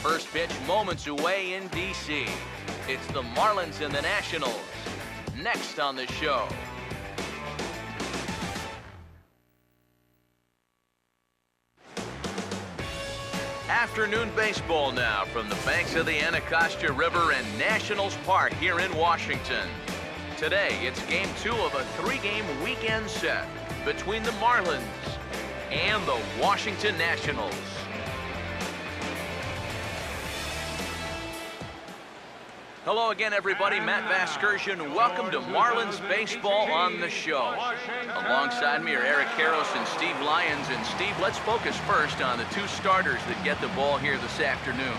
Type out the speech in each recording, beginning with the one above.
first pitch moments away in D.C. It's the Marlins and the Nationals. Next on the show. Afternoon baseball now from the banks of the Anacostia River and Nationals Park here in Washington. Today, it's game 2 of a 3-game weekend set between the Marlins and the Washington Nationals. Hello again, everybody. Matt Vasgersian. Welcome to Marlins Baseball on the show. Alongside me are Eric Karros and Steve Lyons. And Steve, let's focus first on the 2 starters that get the ball here this afternoon.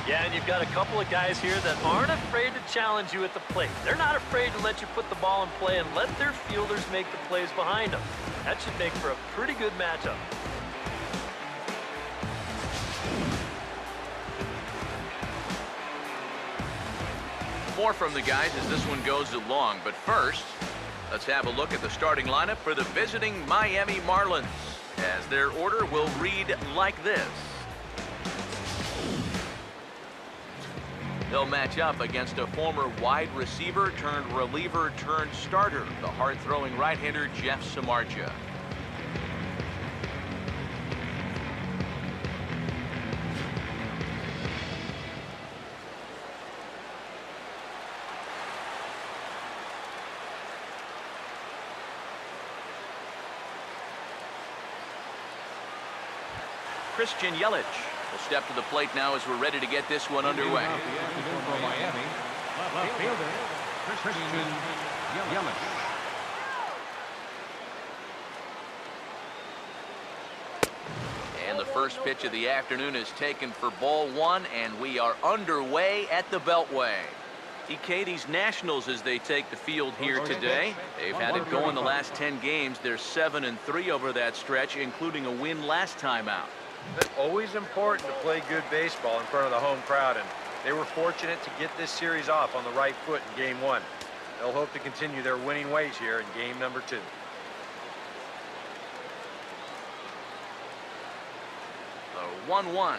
Yeah, and you've got a couple of guys here that aren't afraid to challenge you at the plate. They're not afraid to let you put the ball in play and let their fielders make the plays behind them. That should make for a pretty good matchup. More from the guys as this one goes along, but first, let's have a look at the starting lineup for the visiting Miami Marlins, as their order will read like this. They'll match up against a former wide receiver turned reliever turned starter, the hard-throwing right-hander Jeff Samardzija. Christian Yelich will step to the plate now as we're ready to get this one underway. For Miami, left fielder Christian Yelich. And the first pitch of the afternoon is taken for ball 1, and we are underway at the Beltway. EK, these Nationals, as they take the field here today, they've had it going the last 10 games. They're 7-3 over that stretch, including a win last time out. It's always important to play good baseball in front of the home crowd, and they were fortunate to get this series off on the right foot in game 1. They'll hope to continue their winning ways here in game number 2. The 1-1.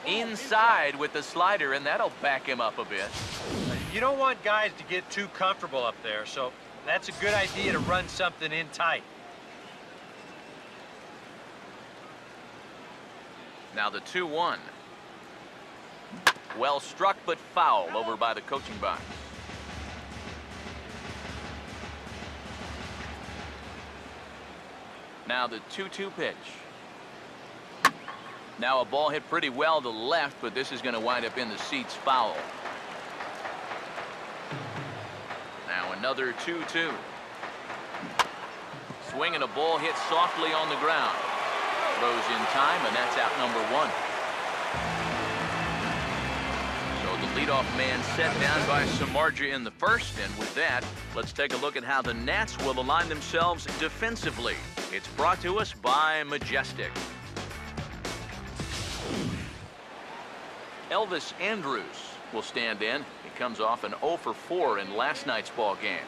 Inside with the slider, and that'll back him up a bit. You don't want guys to get too comfortable up there, so that's a good idea to run something in tight. Now the 2-1. Well struck, but foul over by the coaching box. Now the 2-2 pitch. Now a ball hit pretty well to left, but this is going to wind up in the seats foul. Now another 2-2. Swing and a ball hit softly on the ground. Throws in time, and that's out number 1. So the leadoff man set down by Samardzija in the first, and with that, let's take a look at how the Nats will align themselves defensively. It's brought to us by Majestic. Elvis Andrus will stand in. He comes off an 0 for 4 in last night's ball game.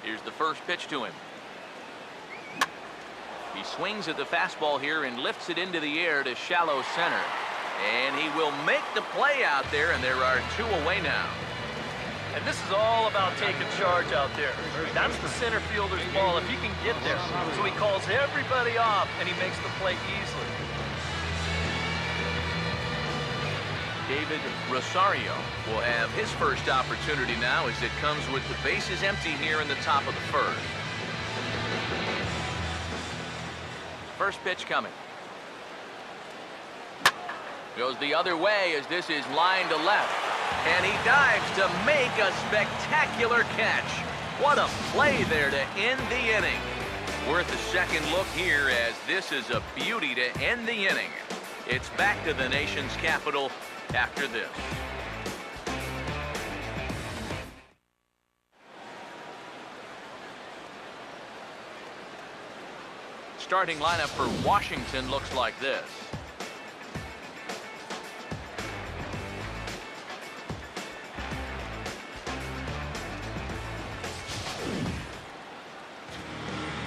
Here's the first pitch to him. He swings at the fastball here and lifts it into the air to shallow center. And he will make the play out there, and there are 2 away now. And this is all about taking charge out there. That's the center fielder's ball if he can get there. So he calls everybody off, and he makes the play easily. David Rosario will have his first opportunity now as it comes with the bases empty here in the top of the first. First pitch coming. Goes the other way as this is line to left. And he dives to make a spectacular catch. What a play there to end the inning. Worth a second look here as this is a beauty to end the inning. It's back to the nation's capital after this. Starting lineup for Washington looks like this.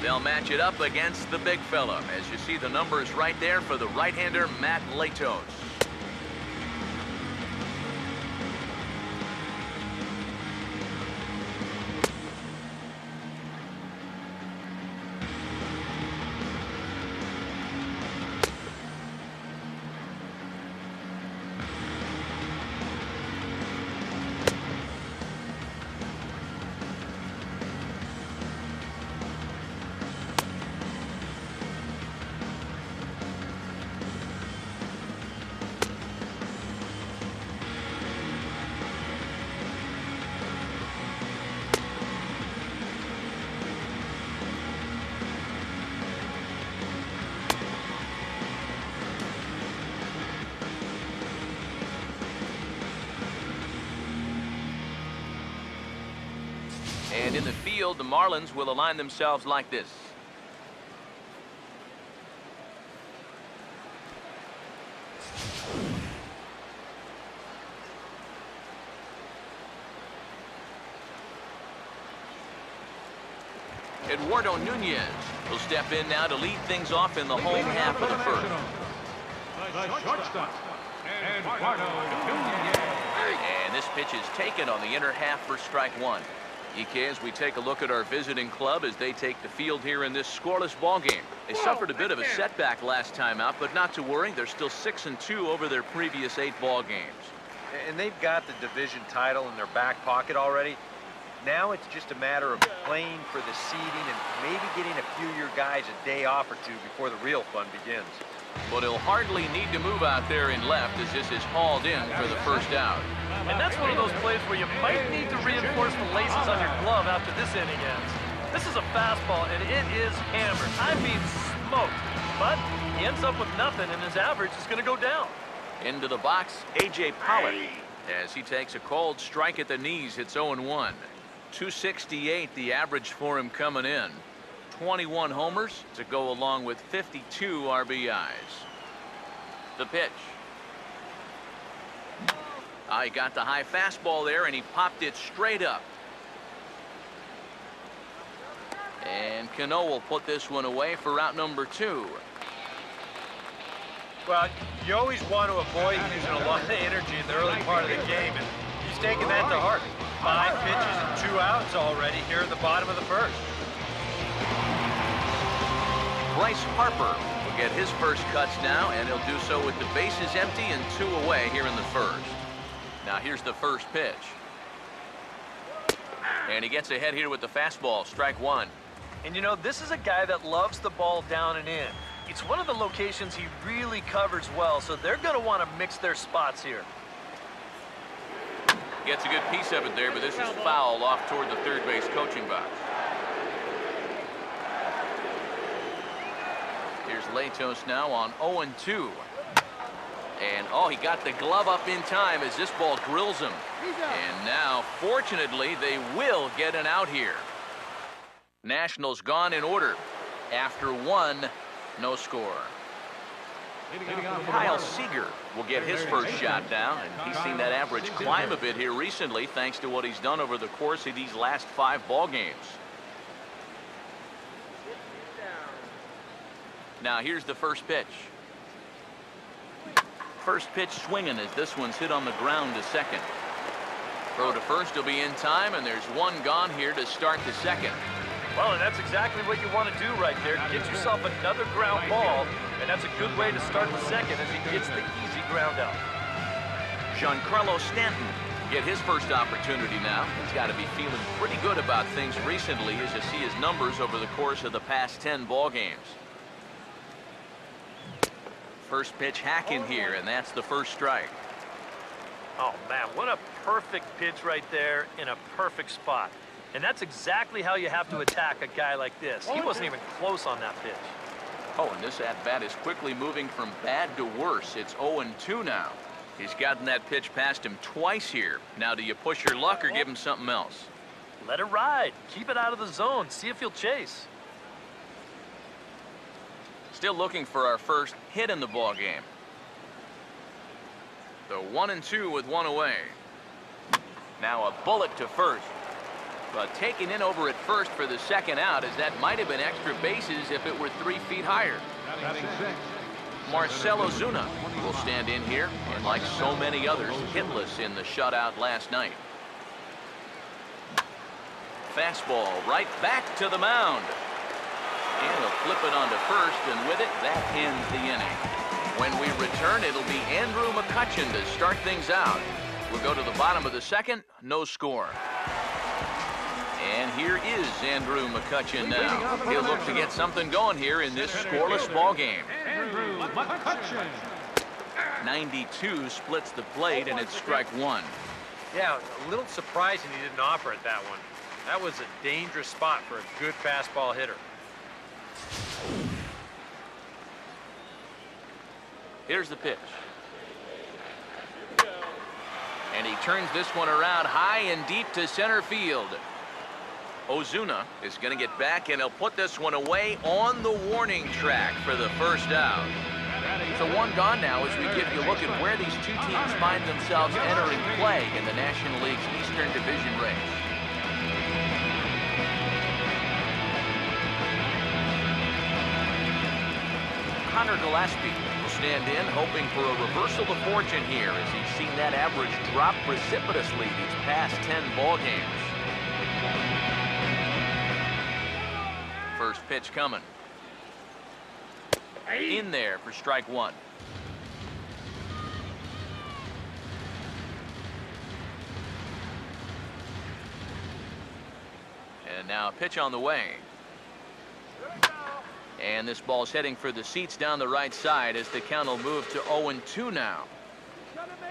They'll match it up against the big fella, as you see the numbers right there for the right-hander, Matt Latos. And in the field, the Marlins will align themselves like this. Eduardo Nunez will step in now to lead things off in the home half of the first. The shortstop, Eduardo Nunez. And this pitch is taken on the inner half for strike one. EK, as we take a look at our visiting club as they take the field here in this scoreless ball game. They suffered a bit of a setback last time out, but not to worry. They're still 6-2 over their previous 8 ball games. And they've got the division title in their back pocket already. Now it's just a matter of playing for the seeding and maybe getting a few of your guys a day off or two before the real fun begins. But he'll hardly need to move out there in left as this is hauled in for the first out. And that's one of those plays where you might need to reinforce the laces on your glove after this inning ends. This is a fastball, and it is hammered. I mean smoked. But he ends up with nothing, and his average is going to go down. Into the box, A.J. Pollock. As he takes a cold strike at the knees, it's 0-1. 268 the average for him coming in. 21 homers to go along with 52 RBIs. The pitch. He got the high fastball there, and he popped it straight up. And Cano will put this one away for out number 2. Well, you always want to avoid using a lot of energy in the early part of the game, and he's taking that to heart. 5 pitches and 2 outs already here at the bottom of the first. Bryce Harper will get his first cuts now, and he'll do so with the bases empty and 2 away here in the first. Now here's the first pitch. And he gets ahead here with the fastball, strike one. And you know, this is a guy that loves the ball down and in. It's one of the locations he really covers well, so they're going to want to mix their spots here. Gets a good piece of it there, but this is foul off toward the third base coaching box. Here's Latos now on 0-2. And, he got the glove up in time as this ball grills him. And now, fortunately, they will get an out here. Nationals gone in order. After 1, no score. Kyle Seager will get his first shot down, and he's seen that average climb a bit here recently thanks to what he's done over the course of these last 5 ball games. Now here's the first pitch. First pitch swinging as this one's hit on the ground to second. Throw to first will be in time, and there's 1 gone here to start the second. Well, and that's exactly what you want to do right there. Get yourself another ground ball, and that's a good way to start the second as he gets the easy ground out. Giancarlo Stanton get his first opportunity now. He's got to be feeling pretty good about things recently as you see his numbers over the course of the past 10 ball games. First pitch hack in here, and that's the first strike. Oh, man, what a perfect pitch right there in a perfect spot. And that's exactly how you have to attack a guy like this. He wasn't even close on that pitch. And this at-bat is quickly moving from bad to worse. It's 0-2 now. He's gotten that pitch past him twice here. Now, do you push your luck or give him something else? Let it ride. Keep it out of the zone. See if he'll chase. Still looking for our first hit in the ball game. The 1-2 with 1 away. Now a bullet to first. But taken in over at first for the second out, as that might have been extra bases if it were 3 feet higher. Batting six. Marcell Ozuna will stand in here, and like so many others, hitless in the shutout last night. Fastball right back to the mound. And he'll flip it onto first, and with it, that ends the inning. When we return, it'll be Andrew McCutchen to start things out. We'll go to the bottom of the second, no score. And here is Andrew McCutchen now. He'll look to get something going here in this scoreless ball game. Andrew McCutchen. 92 splits the plate, and it's strike one. Yeah, a little surprising he didn't offer it that one. That was a dangerous spot for a good fastball hitter. Here's the pitch. And he turns this one around high and deep to center field. Ozuna is going to get back, and he'll put this one away on the warning track for the first out. So one gone now as we give you a look at where these two teams find themselves entering play in the National League's Eastern Division race. Connor Gillespie will stand in, hoping for a reversal of fortune here as he's seen that average drop precipitously these past 10 ball games. First pitch coming. In there for strike one. And now a pitch on the way. And this ball's heading for the seats down the right side as the count will move to 0-2 now.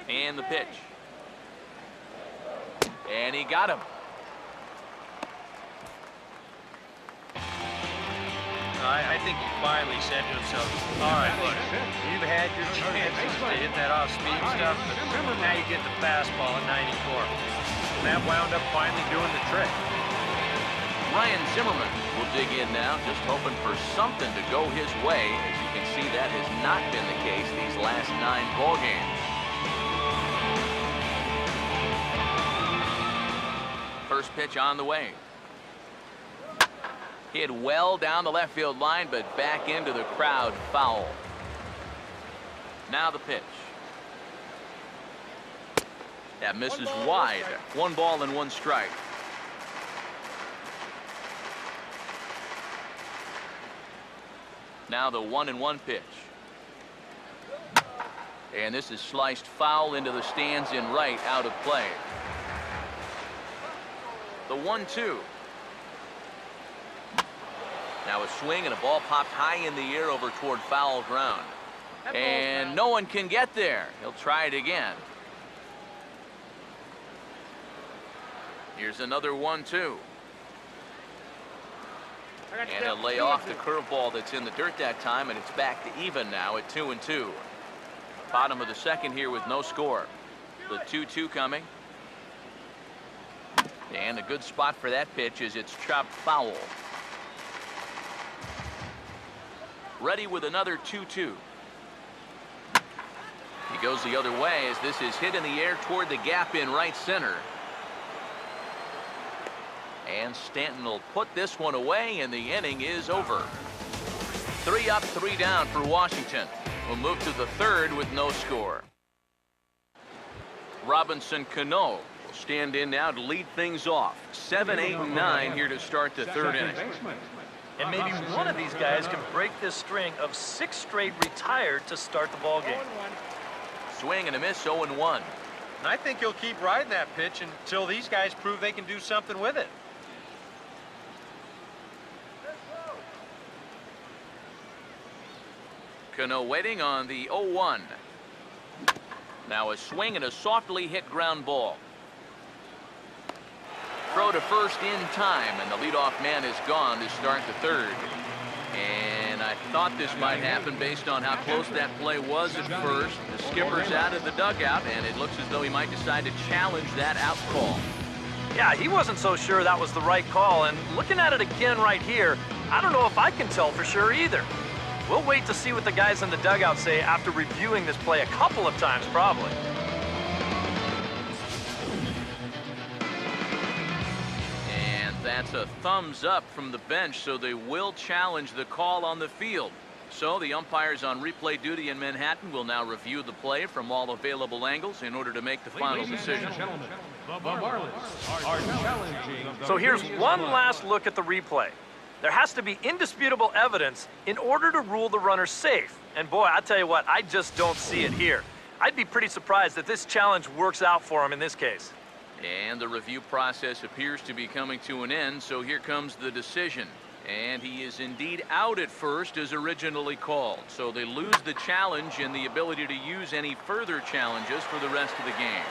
And the pitch. And he got him. I think he finally said to himself, all right, look, you've had your chances to hit that off-speed stuff, but now you get the fastball at 94. And that wound up finally doing the trick. Ryan Zimmerman will dig in now, just hoping for something to go his way. As you can see, that has not been the case these last 9 ball games. First pitch on the way. Hit well down the left field line, but back into the crowd, foul. Now the pitch. That misses wide. 1 ball and 1 strike. Now the 1-1 pitch. And this is sliced foul into the stands in right, out of play. The 1-2. Now a swing and a ball popped high in the air over toward foul ground. And no one can get there. He'll try it again. Here's another 1-2. And he'll lay off the curveball that's in the dirt that time, and it's back to even now at 2-2. Bottom of the second here with no score. The 2-2 coming. And a good spot for that pitch is it's chopped foul. Ready with another 2-2. He goes the other way as this is hit in the air toward the gap in right center. And Stanton will put this one away, and the inning is over. 3 up, 3 down for Washington. We'll move to the third with no score. Robinson Cano will stand in now to lead things off. 7, 8, and 9 here to start the third inning. And maybe one of these guys can break this string of 6 straight retired to start the ball game. Swing and a miss, 0-1. And I think he'll keep riding that pitch until these guys prove they can do something with it. Cano waiting on the 0-1. Now a swing and a softly hit ground ball. Throw to first in time, and the leadoff man is gone to start the third. And I thought this might happen based on how close that play was at first. The skipper's out of the dugout, and it looks as though he might decide to challenge that out call. Yeah, he wasn't so sure that was the right call, and looking at it again right here, I don't know if I can tell for sure either. We'll wait to see what the guys in the dugout say after reviewing this play a couple of times, probably. gets a thumbs up from the bench, so they will challenge the call on the field. So the umpires on replay duty in Manhattan will now review the play from all available angles in order to make the final decision. The Marlins are challenging. So here's one last look at the replay. There has to be indisputable evidence in order to rule the runner safe. And boy, I tell you what, I just don't see it here. I'd be pretty surprised that this challenge works out for him in this case. And the review process appears to be coming to an end, so here comes the decision. And he is indeed out at first as originally called. So they lose the challenge and the ability to use any further challenges for the rest of the game.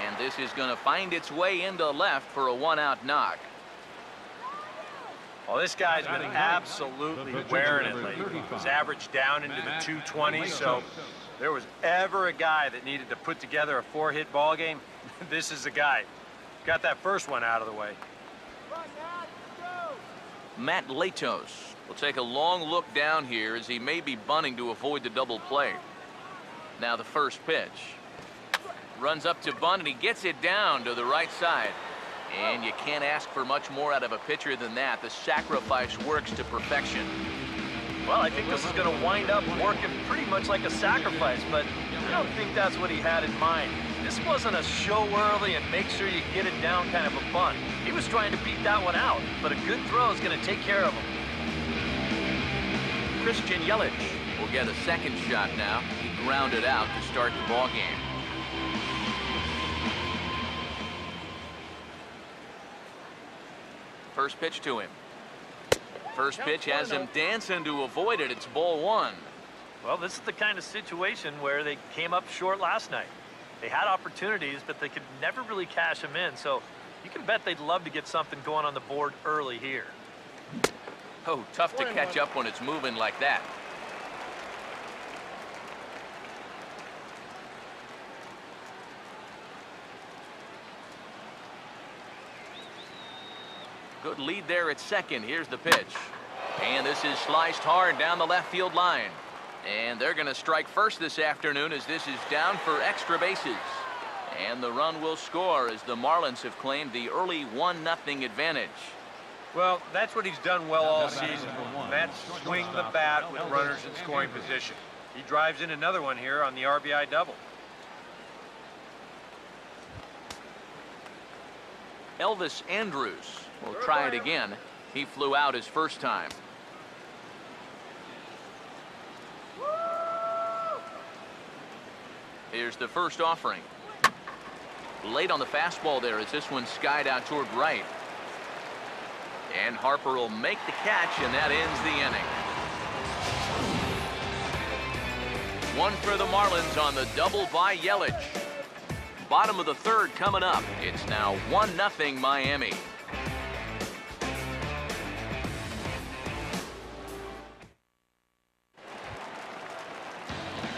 And this is going to find its way into left for a one-out knock. Well, this guy's been absolutely wearing it lately. He's averaged down into the 220s, so if there was ever a guy that needed to put together a 4-hit ball game, this is the guy. Got that first one out of the way. Matt Latos will take a long look down here as he may be bunting to avoid the double play. Now the first pitch. Runs up to bunt and he gets it down to the right side. And you can't ask for much more out of a pitcher than that. The sacrifice works to perfection. Well, I think this is going to wind up working pretty much like a sacrifice, but I don't think that's what he had in mind. This wasn't a show early and make sure you get it down kind of a bunt. He was trying to beat that one out, but a good throw is going to take care of him. Christian Yelich will get a second shot now. He grounded out to start the ball game. First pitch to him. First pitch has him dancing to avoid it. It's ball one. Well, this is the kind of situation where they came up short last night. They had opportunities, but they could never really cash them in. So you can bet they'd love to get something going on the board early here. Oh, tough to catch up when it's moving like that. Good lead there at second. Here's the pitch. And this is sliced hard down the left field line. And they're going to strike first this afternoon as this is down for extra bases. And the run will score as the Marlins have claimed the early 1-0 advantage. Well, that's what he's done well all season. That's swing the bat with runners in scoring position. He drives in another one here on the RBI double. Elvis Andrus will try it again. He flew out his first time. Here's the first offering. Late on the fastball there as this one skied out toward right. And Harper will make the catch, and that ends the inning. One for the Marlins on the double by Yelich. Bottom of the third coming up. It's now 1-0 Miami.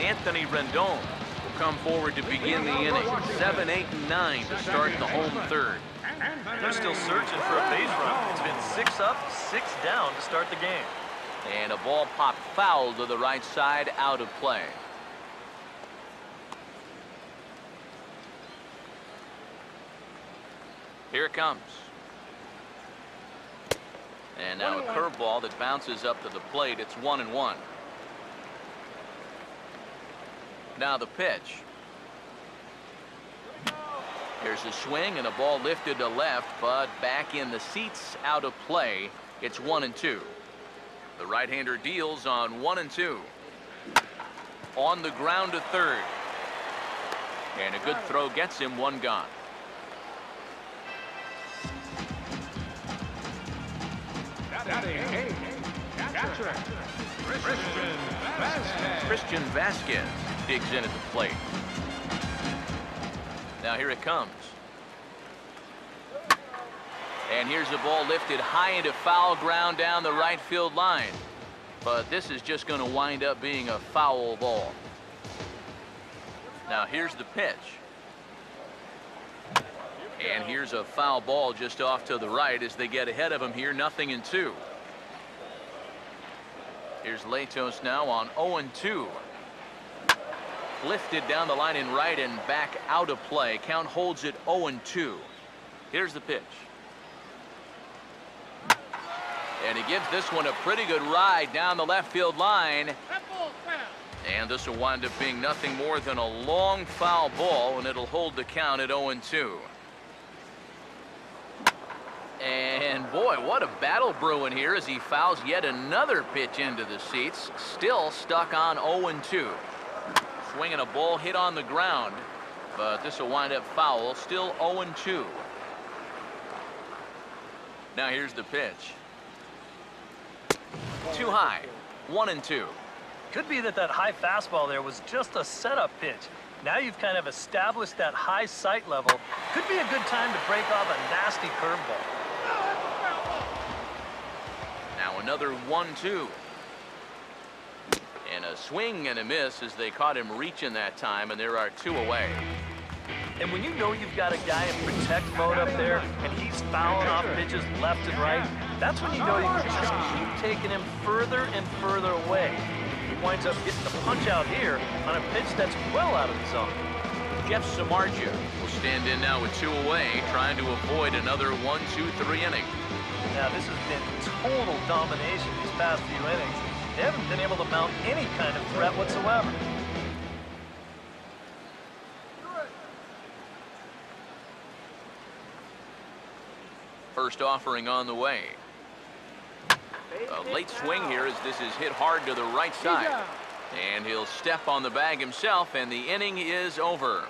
Anthony Rendon will come forward to begin the inning. 7, 8, and 9 to start the home third. They're still searching for a base run. It's been 6 up, 6 down to start the game. And a ball popped foul to the right side, out of play. Here it comes. And now a curveball that bounces up to the plate. It's 1-1. Now the pitch. Here's a swing and a ball lifted to left, but back in the seats, out of play. It's 1-2. The right-hander deals on 1-2. On the ground to third. And a good throw gets him one gone. Christian Vasquez digs in at the plate. Now here it comes. And here's the ball lifted high into foul ground down the right field line. But this is just going to wind up being a foul ball. Now here's the pitch. And here's a foul ball just off to the right as they get ahead of him here, 0-2. Here's Latos now on 0-2. Lifted down the line in right and back out of play. Count holds it 0-2. Here's the pitch. And he gives this one a pretty good ride down the left field line. And this will wind up being nothing more than a long foul ball, and it'll hold the count at 0-2. And boy, what a battle brewing here as he fouls yet another pitch into the seats. Still stuck on 0-2. Swinging a ball hit on the ground, but this will wind up foul. Still 0-2. Now here's the pitch. Too high. 1-2. Could be that high fastball there was just a setup pitch. Now you've kind of established that high sight level. Could be a good time to break off a nasty curveball. Now another 1-2. And a swing and a miss as they caught him reaching that time, and there are 2 away. And when you know you've got a guy in protect mode up there and he's fouling off pitches left and right, that's when you know you can just keep taking him further and further away. He winds up getting the punch out here on a pitch that's well out of the zone. Jeff Samardzija will stand in now with 2 away, trying to avoid another 1-2-3 inning. Now this has been total domination these past few innings. They haven't been able to mount any kind of threat whatsoever. First offering on the way. A late swing here as this is hit hard to the right side. And he'll step on the bag himself, and the inning is over.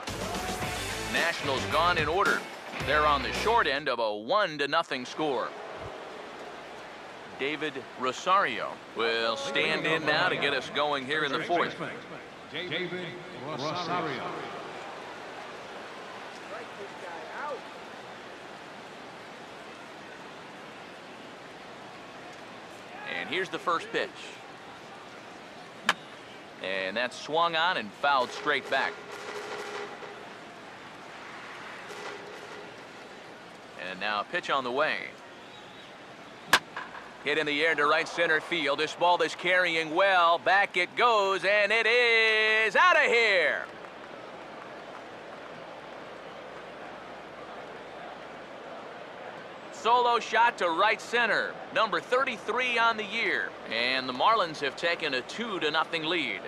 Nationals gone in order. They're on the short end of a 1-0 score. David Rosario will stand in now to get us going here in the 4th. David Rosario. And here's the first pitch. And that's swung on and fouled straight back. And now a pitch on the way. Hit in the air to right center field. This ball is carrying well. Back it goes, and it is out of here. Solo shot to right center. Number 33 on the year. And the Marlins have taken a 2-0 lead.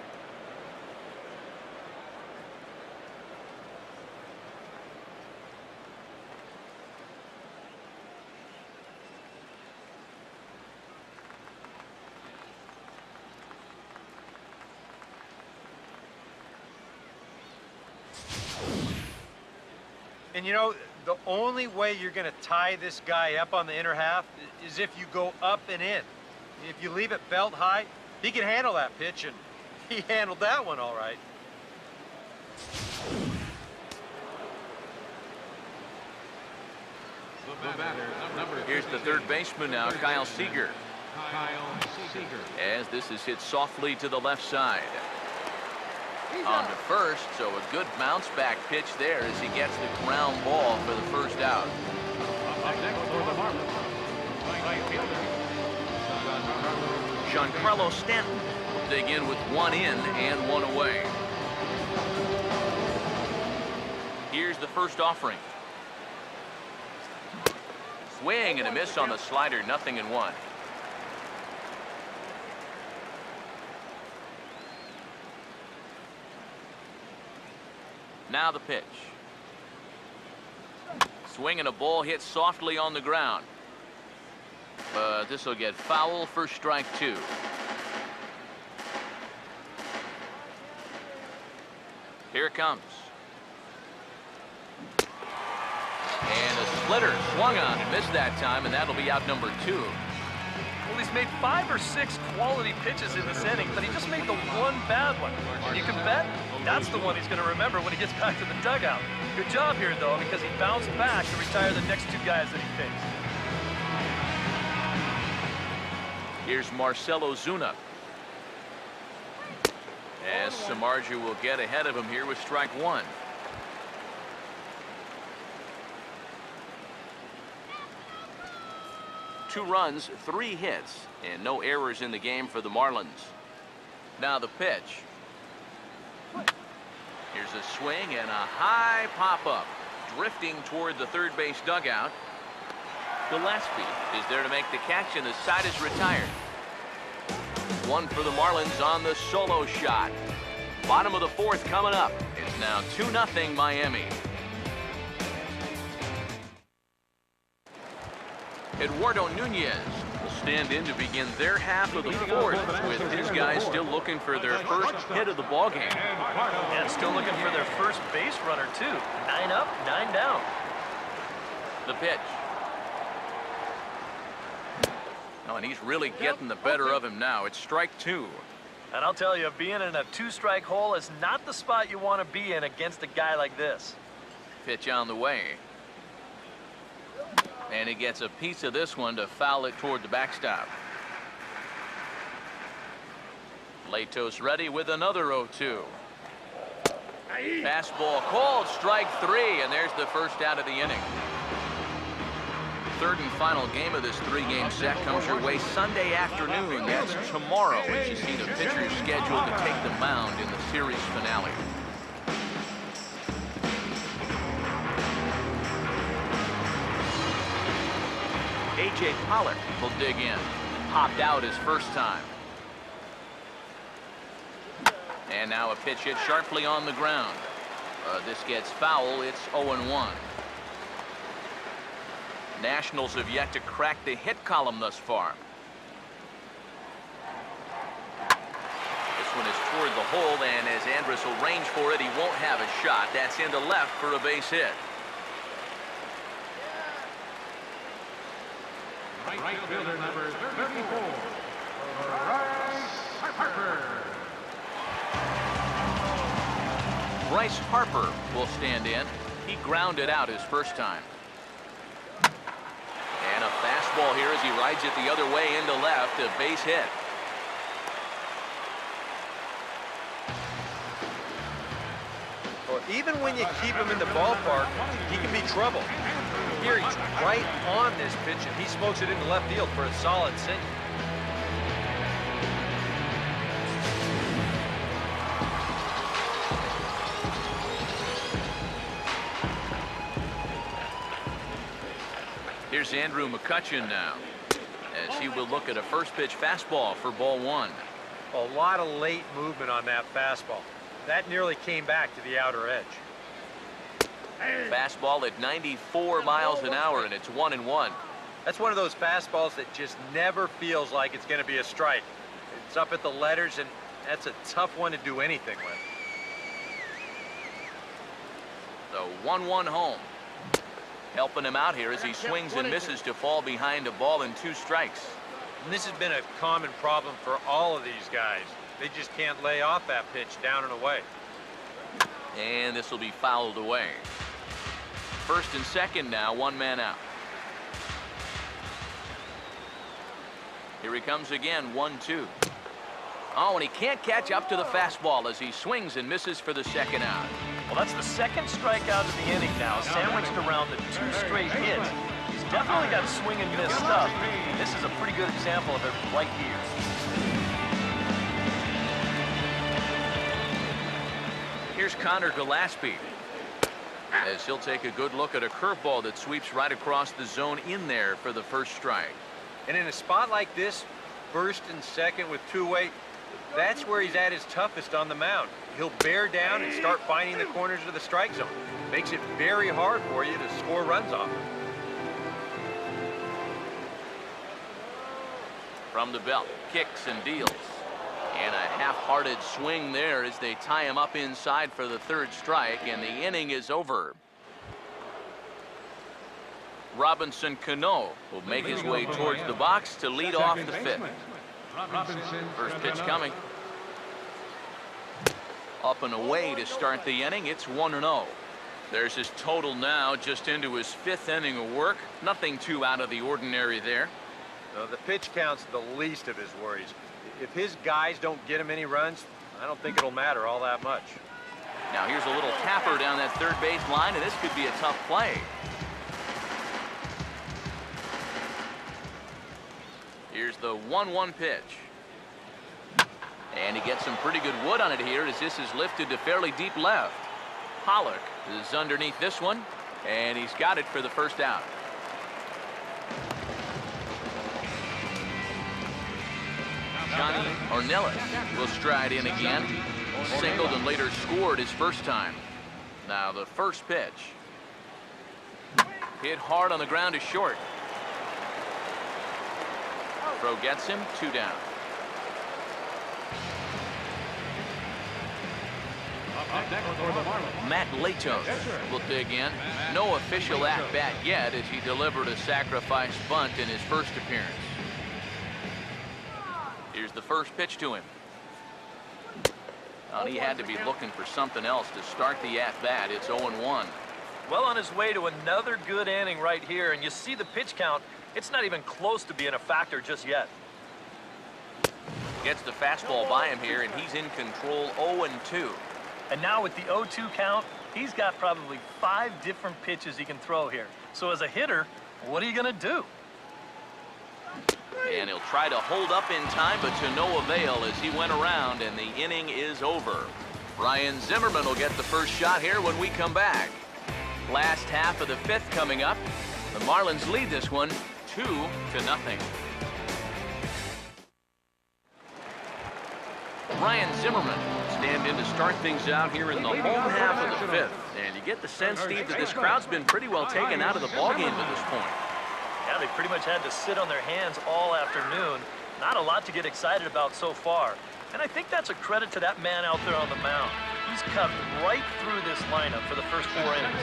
And you know, the only way you're going to tie this guy up on the inner half is if you go up and in. If you leave it belt high, he can handle that pitch, and he handled that one all right. Here's the third baseman now, Kyle Seager. As this is hit softly to the left side. On to first, so a good bounce back pitch there as he gets the ground ball for the first out. Up next for the Marlins, right fielder, Giancarlo Stanton will dig in with 1 in and 1 away. Here's the first offering. Swing and a miss on the slider, 0-1. Now the pitch. Swing and a ball hit softly on the ground. But this will get foul for strike 2. Here it comes. And a splitter swung on and missed that time, and that'll be out number 2. Well, he's made 5 or 6 quality pitches in this inning, but he just made the one bad one. And you can bet that's the one he's going to remember when he gets back to the dugout. Good job here, though, because he bounced back to retire the next 2 guys that he faced. Here's Marcell Ozuna. As Samardzija will get ahead of him here with strike 1. Two runs, 3 hits, and no errors in the game for the Marlins. Now the pitch. Here's a swing and a high pop-up, drifting toward the third base dugout. Gillespie is there to make the catch, and the side is retired. One for the Marlins on the solo shot. Bottom of the fourth coming up. It's now 2-0 Miami. Eduardo Nunez will stand in to begin their half of the fourth, with his guys still looking for their first hit of the ballgame. And still looking for their first base runner, too. 9 up, 9 down. The pitch. Oh, and he's really getting the better of him now. It's strike 2. And I'll tell you, being in a 2-strike hole is not the spot you want to be in against a guy like this. Pitch on the way. And he gets a piece of this one to foul it toward the backstop. Latos ready with another 0-2. Fastball called, strike 3, and there's the first out of the inning. Third and final game of this 3-game set comes your way Sunday afternoon. That's tomorrow as you see the pitchers scheduled to take the mound in the series finale. A.J. Pollock will dig in. Popped out his first time. And now a pitch hit sharply on the ground. This gets foul. It's 0-1. Nationals have yet to crack the hit column thus far. This one is toward the hole, and as Andrus will range for it, he won't have a shot. That's into left for a base hit. Right fielder number 34, Bryce Harper. Bryce Harper will stand in. He grounded out his first time. And a fastball here as he rides it the other way into left, a base hit. Well, even when you keep him in the ballpark, he can be trouble. Here he's right on this pitch, and he smokes it into left field for a solid single. Here's Andrew McCutchen now, as he will look at a first pitch fastball for ball 1. A lot of late movement on that fastball. That nearly came back to the outer edge. Fastball at 94 miles an hour, and it's 1-1. That's one of those fastballs that just never feels like it's going to be a strike. It's up at the letters, and that's a tough one to do anything with. The 1-1 home. Helping him out here as he swings and misses to fall behind a ball and 2 strikes. And this has been a common problem for all of these guys. They just can't lay off that pitch down and away. And this will be fouled away. First and second now, 1 man out. Here he comes again, 1-2. Oh, and he can't catch up to the fastball as he swings and misses for the second out. Well, that's the second strikeout of the inning now, sandwiched around the 2 straight hits. He's definitely got swing and miss stuff. This is a pretty good example of it right here. Here's Connor Gillespie, as he'll take a good look at a curveball that sweeps right across the zone in there for the first strike. And in a spot like this, first and second with two-way, that's where he's at his toughest on the mound. He'll bear down and start finding the corners of the strike zone. Makes it very hard for you to score runs off him. From the belt, kicks and deals. And a half-hearted swing there as they tie him up inside for the 3rd strike, and the inning is over. Robinson Cano will make his way towards the box to lead off the 5th. First pitch coming. Up and away to start the inning. It's 1-0. There's his total now, just into his 5th inning of work. Nothing too out of the ordinary there. The pitch count's the least of his worries. If his guys don't get him any runs, I don't think it'll matter all that much. Now here's a little tapper down that third base line, and this could be a tough play. Here's the 1-1 pitch. And he gets some pretty good wood on it here as this is lifted to fairly deep left. Pollock is underneath this one, and he's got it for the first out. Johnny Ornelas will stride in again. Singled and later scored his first time. Now the first pitch. Hit hard on the ground is short. Throw gets him, 2 down. Matt Latos will dig in. No official at-bat yet as he delivered a sacrifice bunt in his first appearance. Here's the first pitch to him. He had to be looking for something else to start the at-bat. It's 0-1. Well on his way to another good inning right here, and you see the pitch count. It's not even close to being a factor just yet. Gets the fastball by him here, and he's in control, 0-2. And now with the 0-2 count, he's got probably 5 different pitches he can throw here. So as a hitter, what are you going to do? And he'll try to hold up in time, but to no avail as he went around, and the inning is over. Ryan Zimmerman will get the first shot here when we come back. Last half of the 5th coming up. The Marlins lead this one 2-0. Ryan Zimmerman stand in to start things out here in the home half of the 5th. And you get the sense, Steve, that this crowd's been pretty well taken out of the ballgame at this point. Yeah, they pretty much had to sit on their hands all afternoon. Not a lot to get excited about so far. And I think that's a credit to that man out there on the mound. He's cut right through this lineup for the first 4 innings.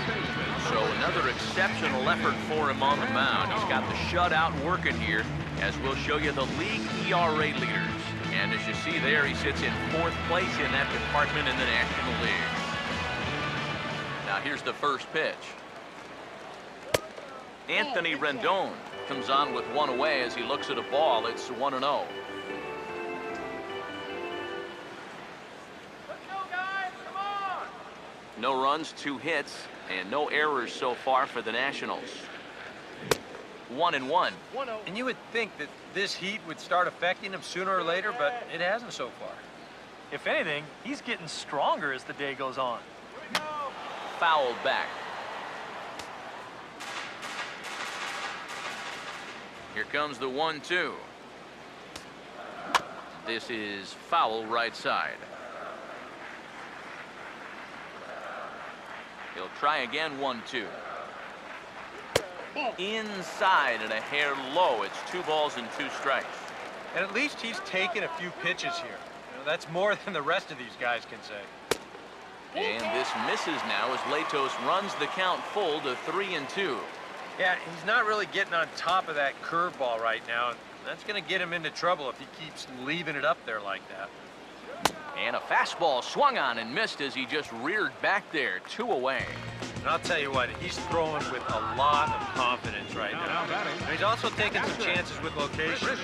So another exceptional effort for him on the mound. He's got the shutout working here, as we'll show you the league ERA leaders. And as you see there, he sits in 4th place in that department in the National League. Now here's the first pitch. Anthony Rendon comes on with 1 away as he looks at a ball. It's 1-0. No runs, 2 hits, and no errors so far for the Nationals. 1-1. And you would think that this heat would start affecting him sooner or later, but it hasn't so far. If anything, he's getting stronger as the day goes on. Fouled back. Here comes the 1-2. This is foul right side. He'll try again, 1-2. Inside and a hair low. It's 2 balls and 2 strikes. And at least he's taken a few pitches here. That's more than the rest of these guys can say. And this misses now as Latos runs the count full to 3-2. Yeah, he's not really getting on top of that curveball right now. That's going to get him into trouble if he keeps leaving it up there like that. And a fastball swung on and missed as he just reared back there, 2 away. And I'll tell you what, he's throwing with a lot of confidence right now. And he's also taking some chances with location.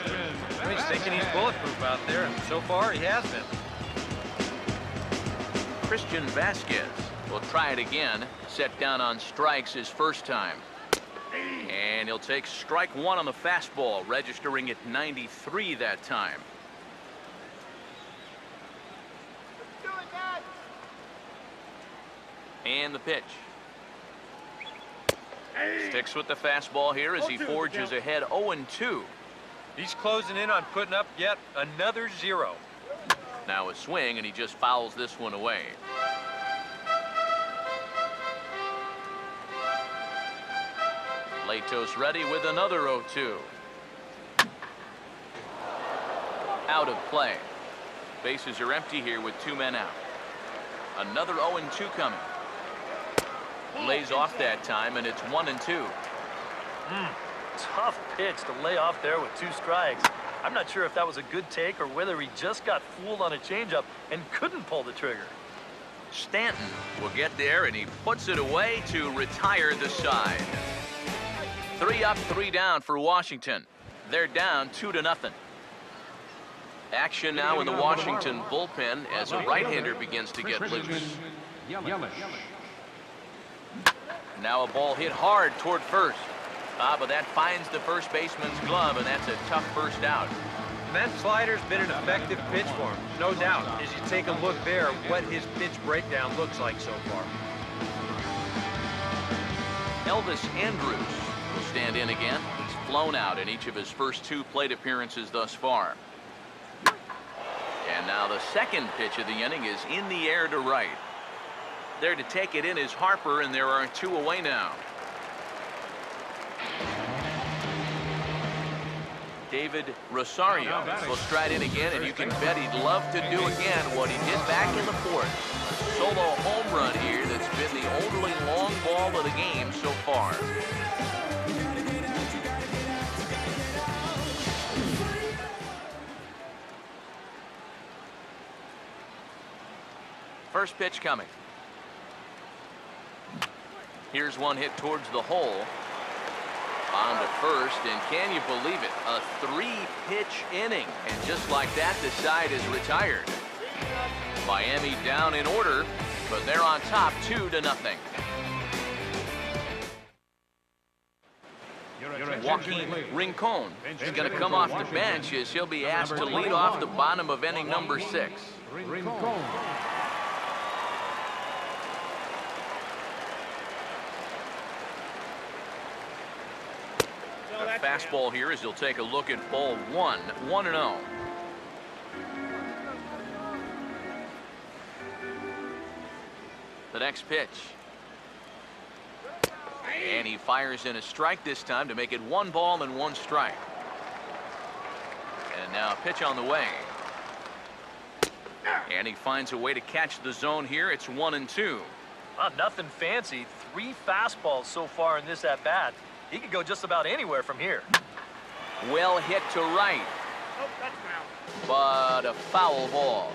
He's thinking he's bulletproof out there, and so far he has been. Christian Vasquez will try it again. Set down on strikes his first time. And he'll take strike 1 on the fastball, registering at 93 that time. And the pitch. Sticks with the fastball here as he forges ahead 0-2. He's closing in on putting up yet another 0. Now a swing, and he just fouls this one away. Latos ready with another 0-2. Out of play. Bases are empty here with 2 men out. Another 0-2 coming. Lays off that time, and it's 1-2. Tough pitch to lay off there with 2 strikes. I'm not sure if that was a good take or whether he just got fooled on a changeup and couldn't pull the trigger. Stanton will get there, and he puts it away to retire the side. 3 up, 3 down for Washington. They're down 2-0. Action now in the Washington bullpen as a right-hander begins to get loose. Now a ball hit hard toward first. But that finds the first baseman's glove, and that's a tough first out. And that slider's been an effective pitch for him, no doubt. As you take a look there, what his pitch breakdown looks like so far. Elvis Andrus will stand in again. He's flown out in each of his first 2 plate appearances thus far. And now the second pitch of the inning is in the air to right. There to take it in is Harper, and there are 2 away now. David Rosario will stride in again, and you can bet he'd love to do again what he did back in the 4th. Solo home run here that's been the only long ball of the game so far. First pitch coming. Here's one hit towards the hole. On to first, and can you believe it? A 3-pitch inning, and just like that, the side is retired. Miami down in order, but they're on top 2-0. Joaquin Rincon is going to come off the bench as he'll be asked to lead off the bottom of inning number 6. The fastball here as he'll take a look at ball 1, 1-0. The next pitch. And he fires in a strike this time to make it 1 ball and 1 strike. And now a pitch on the way. And he finds a way to catch the zone here. It's 1-2. Well, nothing fancy. 3 fastballs so far in this at-bat. He could go just about anywhere from here. Well hit to right. But a foul ball.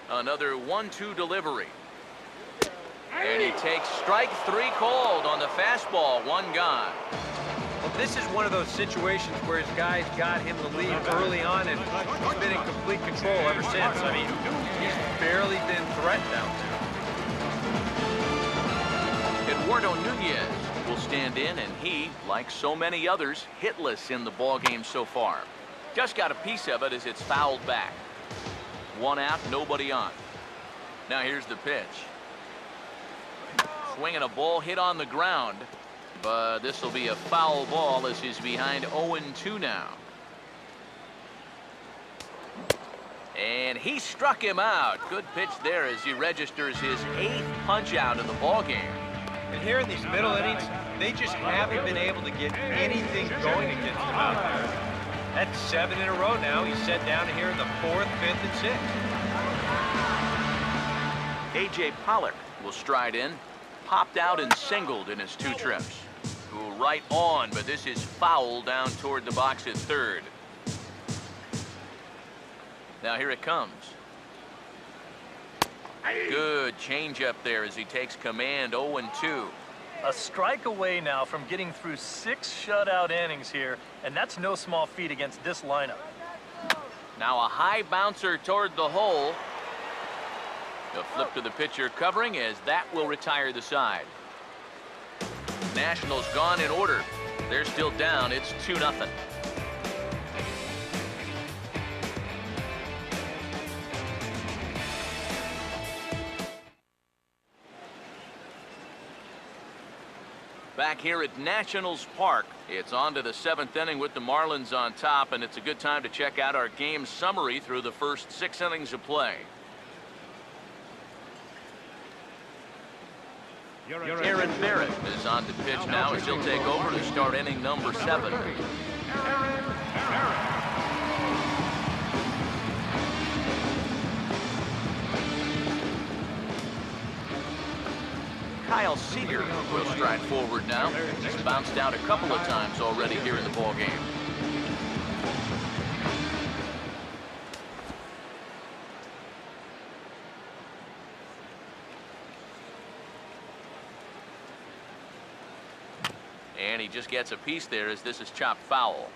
Another 1-2 delivery. And he takes strike 3 called on the fastball. 1 gone. Well, this is one of those situations where his guys got him the lead early on, and he's been in complete control ever since. I mean, he's barely been threatened out there. Eduardo Nunez will stand in, and he, like so many others, hitless in the ball game so far. Just got a piece of it as it's fouled back. 1 out, nobody on. Now here's the pitch. Swinging a ball hit on the ground, but this will be a foul ball as he's behind 0-2 now. And he struck him out. Good pitch there as he registers his 8th punch out in the ball game. And here in these middle innings, they just haven't been able to get anything going against him out there. That's 7 in a row now. He's set down here in the 4th, 5th, and 6th. A.J. Pollock will stride in. Popped out and singled in his 2 trips. Go right on, but this is foul down toward the box at 3rd. Now here it comes. Good changeup there as he takes command. 0-2. A strike away now from getting through 6 shutout innings here, and that's no small feat against this lineup. Now a high bouncer toward the hole. A flip to the pitcher covering as that will retire the side. Nationals gone in order. They're still down. It's 2-0. Back here at Nationals Park, it's on to the 7th inning with the Marlins on top, and it's a good time to check out our game summary through the first 6 innings of play. Aaron Barrett is on to pitch now as he'll take over to start inning number 7. Kyle Seager will stride forward now. He's bounced out a couple of times already here in the ball game. And he just gets a piece there as this is chopped foul.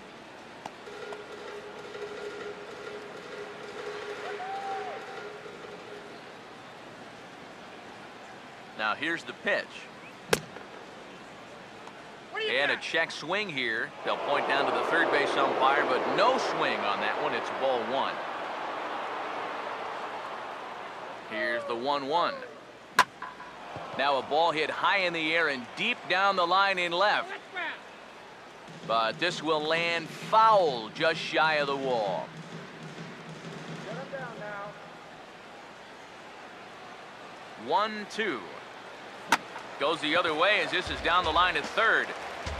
Now here's the pitch. And a check swing here. They'll point down to the third base umpire, but no swing on that one. It's ball 1. Here's the 1-1. Now a ball hit high in the air and deep down the line in left. But this will land foul just shy of the wall. 1-2. Goes the other way as this is down the line at third.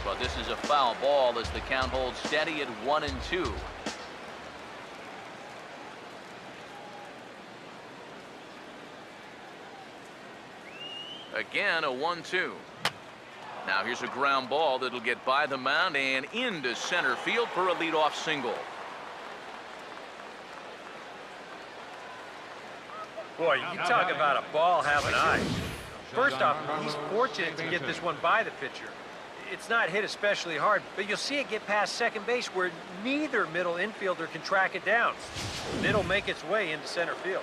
But this is a foul ball as the count holds steady at 1-2. Again, a 1-2. Now here's a ground ball that'll get by the mound and into center field for a leadoff single. Boy, you talk about a ball having eyes. First off, he's fortunate to get this one by the pitcher. It's not hit especially hard, but you'll see it get past second base where neither middle infielder can track it down. It'll make its way into center field.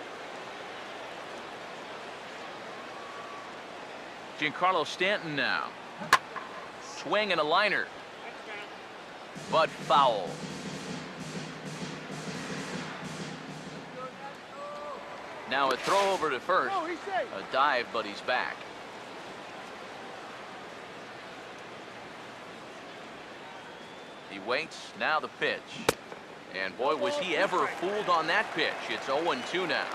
Giancarlo Stanton now. Swing and a liner. But foul. Now a throw over to first. A dive, but he's back. He waits. Now the pitch. And boy, was he ever fooled on that pitch. It's 0-2 now.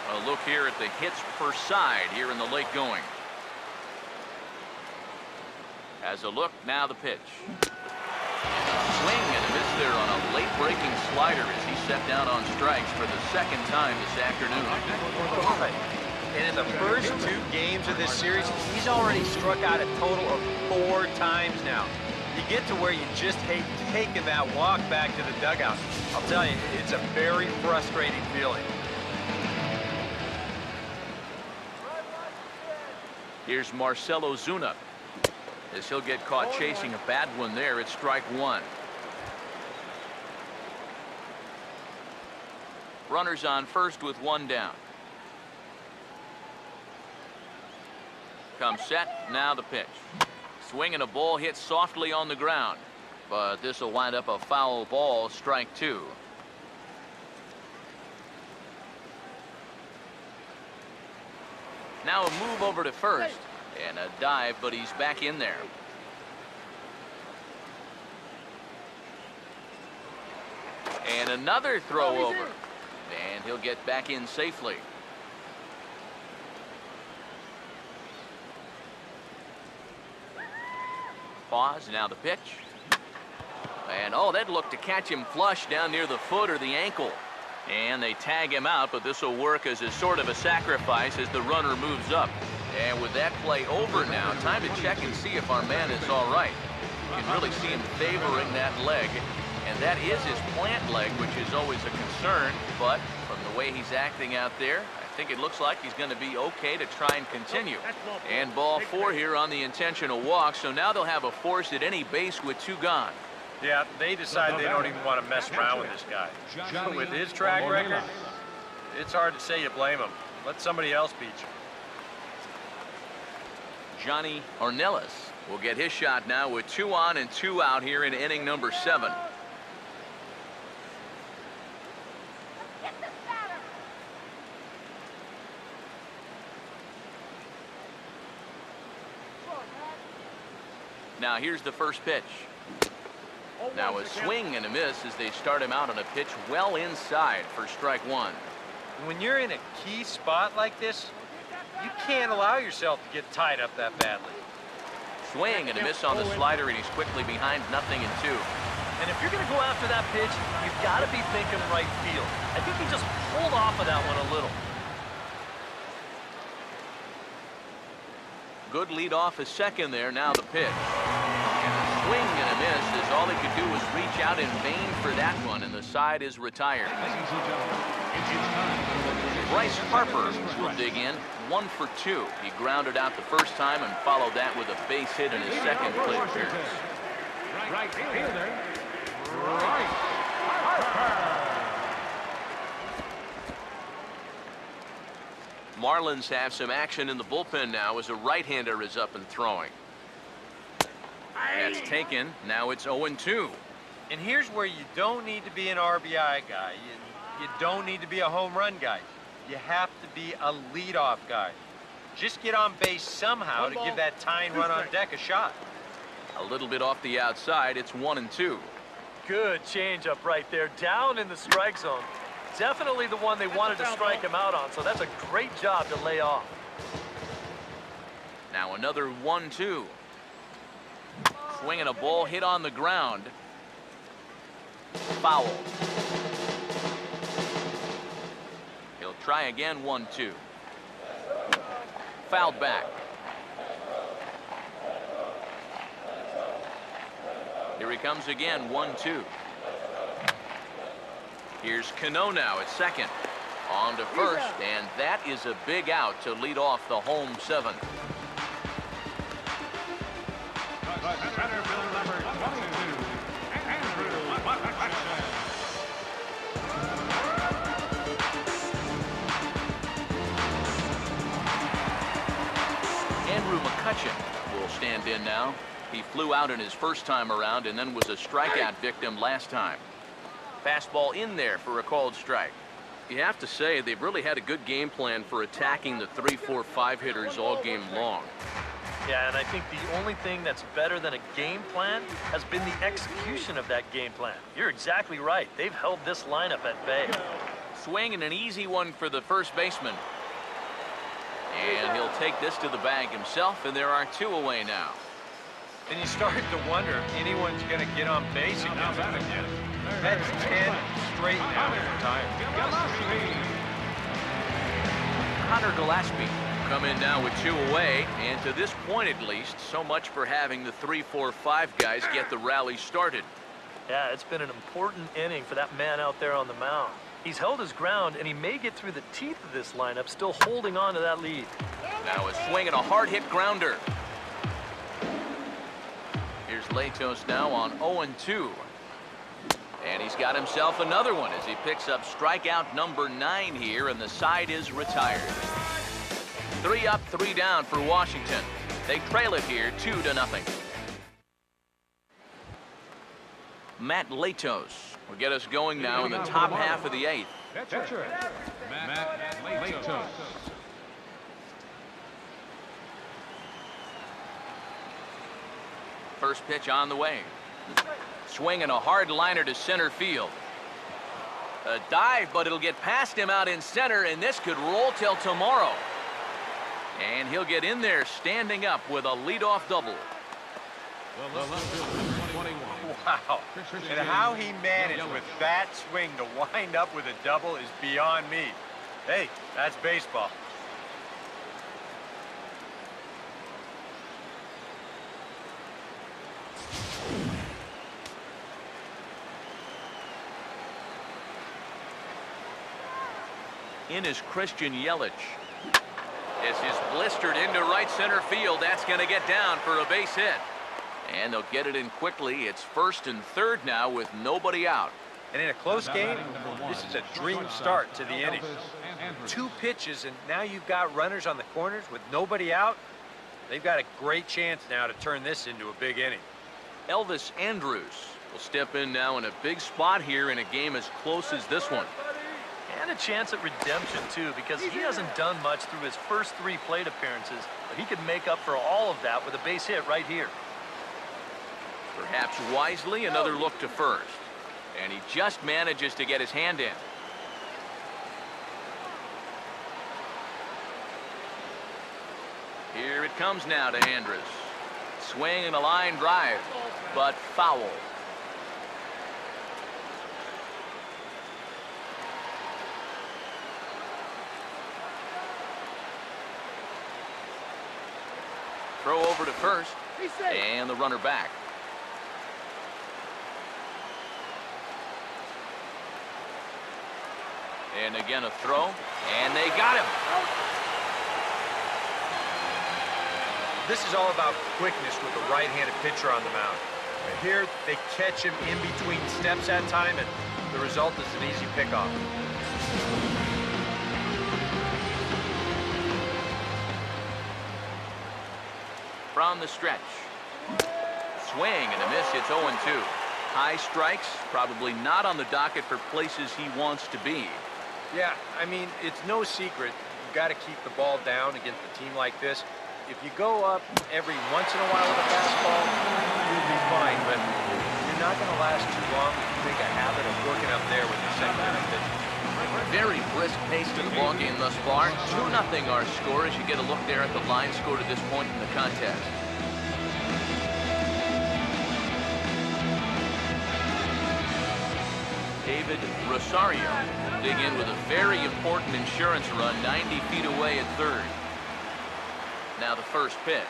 A look here at the hits per side here in the late going. As a look, now the pitch. Swing and a miss there on a late breaking slider as he set down on strikes for the second time this afternoon. And in the first 2 games of this series, he's already struck out a total of 4 times now. You get to where you just hate taking that walk back to the dugout. I'll tell you, it's a very frustrating feeling. Here's Marcell Ozuna as he'll get caught chasing a bad one there at strike 1. Runners on first with 1 down. Comes set. Now the pitch. Swing and a ball hit softly on the ground. But this will wind up a foul ball, strike 2. Now a move over to first. And a dive, but he's back in there. And another throw over. And he'll get back in safely. Pause. Now the pitch. And oh, that looked to catch him flush down near the foot or the ankle. And they tag him out, but this will work as a sort of a sacrifice as the runner moves up. And with that play over now, time to check and see if our man is all right. You can really see him favoring that leg. And that is his plant leg, which is always a concern. But from the way he's acting out there, I think it looks like he's going to be okay to try and continue. And ball 4 here on the intentional walk. So now they'll have a force at any base with 2 gone. Yeah, they decide they don't even want to mess around with this guy. With his track record, it's hard to say you blame him. Let somebody else beat you. Johnny Ornelas will get his shot now with 2 on and 2 out here in inning number 7. Now here's the first pitch. Now a swing and a miss as they start him out on a pitch well inside for strike 1. When you're in a key spot like this, you can't allow yourself to get tied up that badly. Swing and a miss on the slider, and he's quickly behind 0-2. And if you're going to go after that pitch, you've got to be thinking right field. I think he just pulled off of that one a little. Good lead off his second there. Now the pitch. And a swing and a miss as all he could do was reach out in vain for that one, and the side is retired. Bryce Harper will dig in. 1 for 2. He grounded out the first time and followed that with a base hit in his second plate appearance. Right fielder, Bryce Harper. Marlins have some action in the bullpen now as a right-hander is up and throwing. That's taken. Now it's 0-2. And here's where you don't need to be an RBI guy. You don't need to be a home run guy. You have to be a leadoff guy. Just get on base somehow to give that tying run on deck a shot. A little bit off the outside. It's 1-2. Good changeup right there, down in the strike zone. definitely the one they wanted to strike him out on, so that's a great job to lay off. Now another 1-2. Swinging a ball hit on the ground. Foul. He'll try again, 1-2. Fouled back. Here he comes again, 1-2. Here's Cano now at second. On to first, and that is a big out to lead off the home 7th. Center field number 22, Andrew McCutchen. Andrew McCutchen will stand in now. He flew out in his first time around and then was a strikeout victim last time. Fastball in there for a called strike. You have to say they've really had a good game plan for attacking the 3, 4, 5 hitters all game long. Yeah, and I think the only thing that's better than a game plan has been the execution of that game plan. You're exactly right. They've held this lineup at bay. Swing and an easy one for the first baseman. And he'll take this to the bag himself, and there are 2 away now. And you start to wonder if anyone's going to get on base again. That's 10 straight now for time. Connor Gillespie come in now with 2 away, and to this point at least, so much for having the 3, 4, 5 guys get the rally started. Yeah, it's been an important inning for that man out there on the mound. He's held his ground, and he may get through the teeth of this lineup, still holding on to that lead. Now a swing and a hard-hit grounder. Here's Latos now on 0-2. And he's got himself another one as he picks up strikeout number 9 here, and the side is retired. 3 up, 3 down for Washington. They trail it here 2-0. Matt Latos will get us going now in the top half of the 8th. Pitcher, Matt Latos. First pitch on the way. Swinging a hard liner to center field. A dive, but it'll get past him out in center, and this could roll till tomorrow. And he'll get in there standing up with a leadoff double. Wow. And how he managed with that swing to wind up with a double is beyond me. Hey, that's baseball. In is Christian Yelich. This is blistered into right center field. That's going to get down for a base hit. And they'll get it in quickly. It's first and third now with nobody out. And in a close game, this is a dream start to the inning. 2 pitches, and now you've got runners on the corners with nobody out. They've got a great chance now to turn this into a big inning. Elvis Andrus will step in now in a big spot here in a game as close as this one. And a chance at redemption, too, because he hasn't done much through his first 3 plate appearances, but he could make up for all of that with a base hit right here. Perhaps wisely, another look to first. And he just manages to get his hand in. Here it comes now to Andrus. Swing and a line drive, but foul. Throw over to first, and the runner back. And again a throw, and they got him. This is all about quickness with a right-handed pitcher on the mound. Here, they catch him in between steps at time, and the result is an easy pickoff. From the stretch. Swing and a miss. It's 0-2. High strikes, probably not on the docket for places he wants to be. Yeah, I mean, it's no secret. You've got to keep the ball down against a team like this. If you go up every once in a while with a fastball, you'll be fine, but you're not going to last too long if you make a habit of working up there with the secondary pitcher. Very brisk pace to the ball game thus far. 2-0 our score as you get a look there at the line score to this point in the contest. David Rosario will dig in with a very important insurance run 90 feet away at third. Now the first pitch.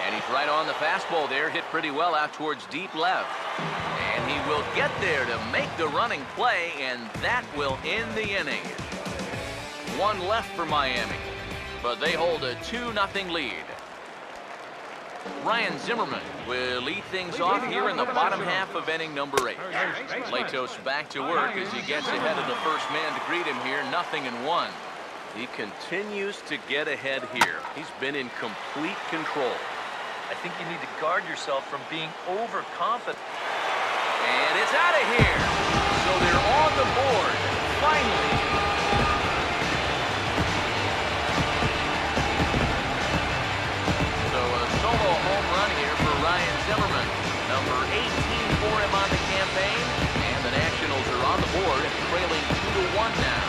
And he's right on the fastball there, hit pretty well out towards deep left. And he will get there to make the running play, and that will end the inning. One left for Miami, but they hold a 2-0 lead. Ryan Zimmerman will lead things off here in the bottom half of inning number 8. Latos back to work as he gets ahead of the first man to greet him here, 0-1. He continues to get ahead here. He's been in complete control. I think you need to guard yourself from being overconfident. And it's out of here. So they're on the board, finally. So a solo home run here for Ryan Zimmerman. Number 18 for him on the campaign. And the Nationals are on the board, trailing 2-1 now.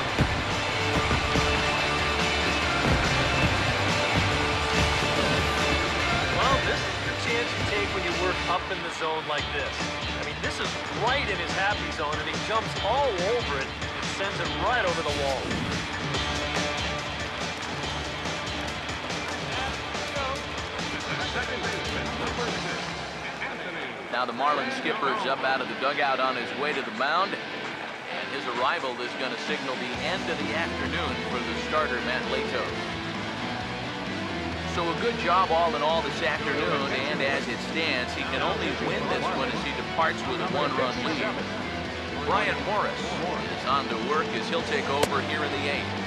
Well, this is the chance you take when you work up in the zone like this. I mean, this is right in his happy zone, and he jumps all over it and sends it right over the wall. Now the Marlins skipper's up out of the dugout on his way to the mound. And his arrival is going to signal the end of the afternoon for the starter, Matt Latos. So a good job all in all this afternoon, and as it stands, he can only win this one as he departs with a 1-run lead. Brian Morris is on to work as he'll take over here in the 8th.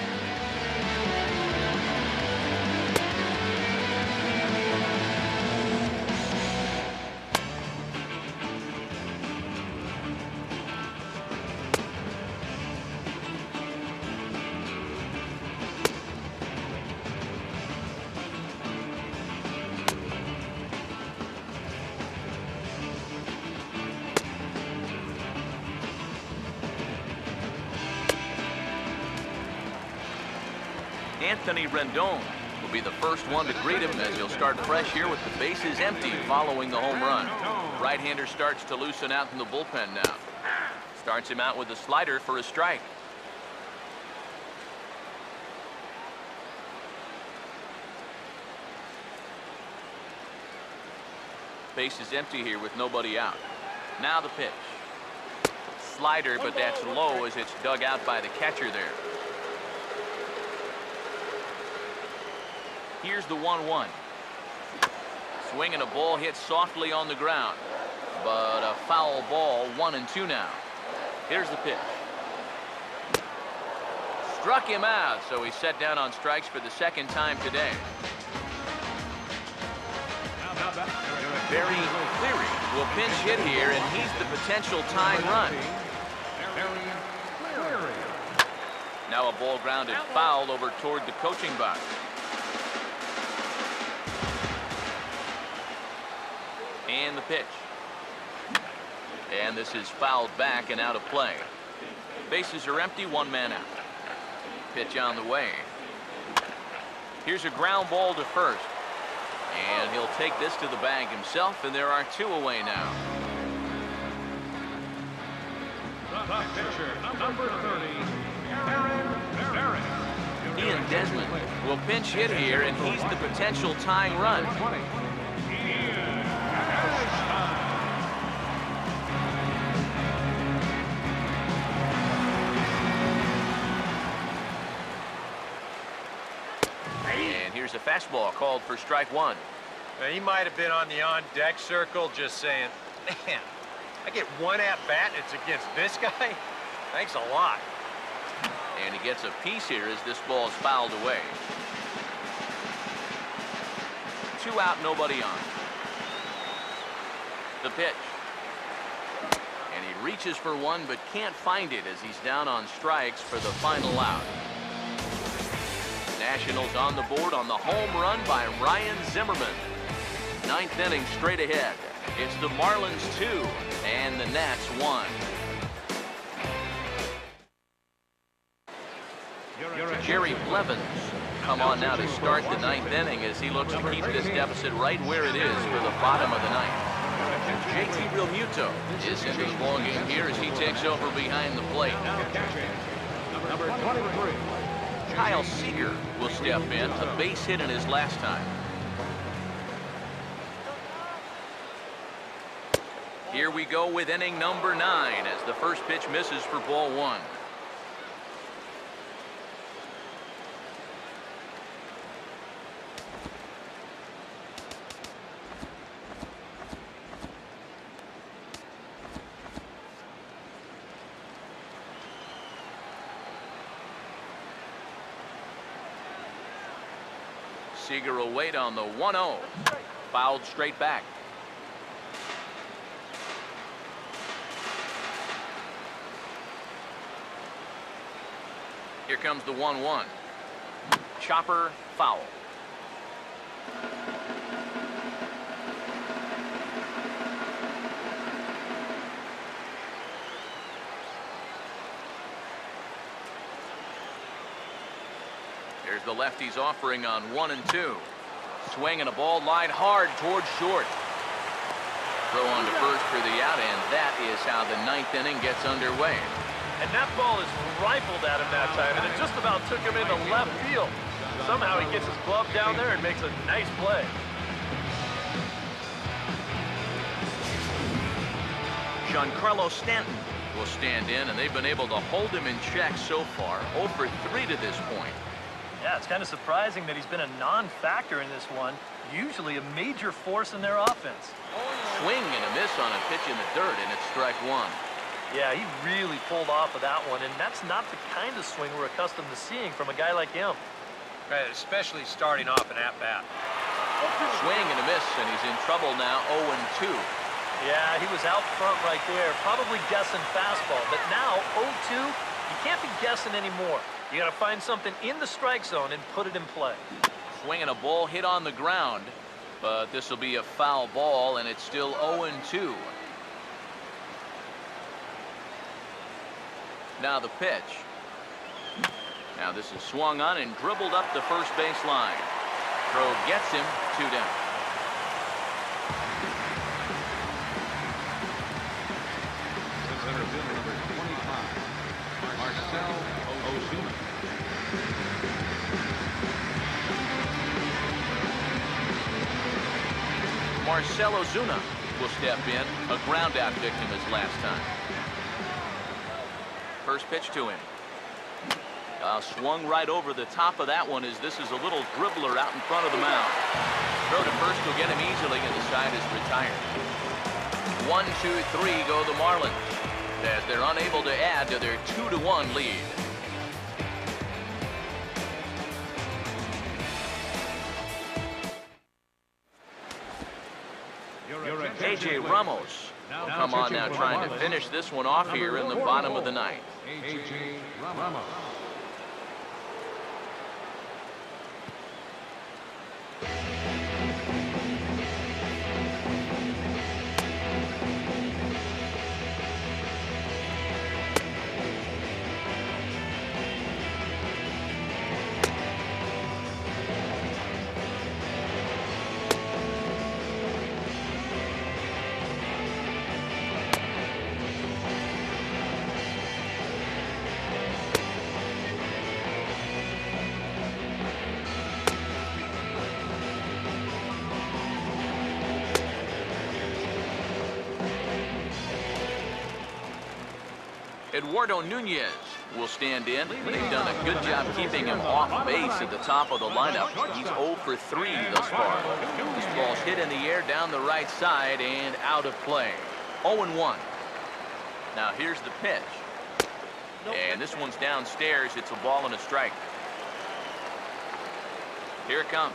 Anthony Rendon will be the first one to greet him as he'll start fresh here with the bases empty following the home run. Right-hander starts to loosen out in the bullpen now. Starts him out with a slider for a strike. Base is empty here with nobody out. Now the pitch. Slider, but that's low as it's dug out by the catcher there. Here's the 1-1. Swinging a ball hit softly on the ground. But a foul ball, 1-2 now. Here's the pitch. Struck him out, so he's set down on strikes for the second time today. Barry Cleary will pinch hit here, and he's the potential tying run. Now a ball grounded foul over toward the coaching box. And the pitch. And this is fouled back and out of play. Bases are empty, 1 man out. Pitch on the way. Here's a ground ball to first. And he'll take this to the bag himself, and there are 2 away now. The pitcher, number 30, Aaron. Ian Desmond will pinch hit here, and he's the potential tying run. And here's a fastball called for strike 1. Now, he might have been on the on-deck circle just saying, man, I get 1 at-bat and it's against this guy? Thanks a lot. And he gets a piece here as this ball is fouled away. 2 out, nobody on. The pitch. And he reaches for one but can't find it as he's down on strikes for the final out. Nationals on the board on the home run by Ryan Zimmerman. 9th inning straight ahead. It's the Marlins 2 and the Nats 1. Jerry Blevins come on now to start the ninth inning as he looks to keep this deficit right where it is for the bottom of the ninth. JT Realmuto is into the ballgame here as he takes over behind the plate. Number 23. Kyle Seager will step in, a base hit in his last time. Here we go with inning number 9 as the first pitch misses for ball 1. Seager will wait on the 1-0. Fouled straight back. Here comes the 1-1. Chopper foul. Here's the lefty's offering on 1 and 2. Swing and a ball lined hard towards short. Throw on to first for the out, and that is how the ninth inning gets underway. And that ball is rifled at him that time, and it just about took him into left field. Somehow he gets his glove down there and makes a nice play. Giancarlo Stanton will stand in, and they've been able to hold him in check so far. 0 for 3 to this point. Yeah, it's kind of surprising that he's been a non-factor in this one. Usually a major force in their offense. Swing and a miss on a pitch in the dirt, and it's strike 1. Yeah, he really pulled off of that one, and that's not the kind of swing we're accustomed to seeing from a guy like him. Right, especially starting off an at-bat. Swing and a miss, and he's in trouble now, 0 and 2. Yeah, he was out front right there, probably guessing fastball. But now, 0-2, you can't be guessing anymore. You got to find something in the strike zone and put it in play. Swing and a ball hit on the ground, but this will be a foul ball, and it's still 0 and 2. Now the pitch. Now this is swung on and dribbled up the first base line. Throw gets him 2 down. Center fielder number 25. Marcell Ozuna. Marcell Ozuna will step in, a ground out victim his last time. First pitch to him. Swung right over the top of that one as this is a little dribbler out in front of the mound. Throw to first will get him easily, and the side is retired. 1, 2, 3 go the Marlins as they're unable to add to their 2-1 lead. A.J. Ramos will come on now trying to finish this one off here in the bottom of the ninth. A.J. Ramos. Eduardo Nunez will stand in. They've done a good job keeping him off base at the top of the lineup. He's 0 for 3 thus far. This ball's hit in the air down the right side and out of play. 0 and 1. Now here's the pitch. And this one's downstairs. It's a ball and a strike. Here it comes.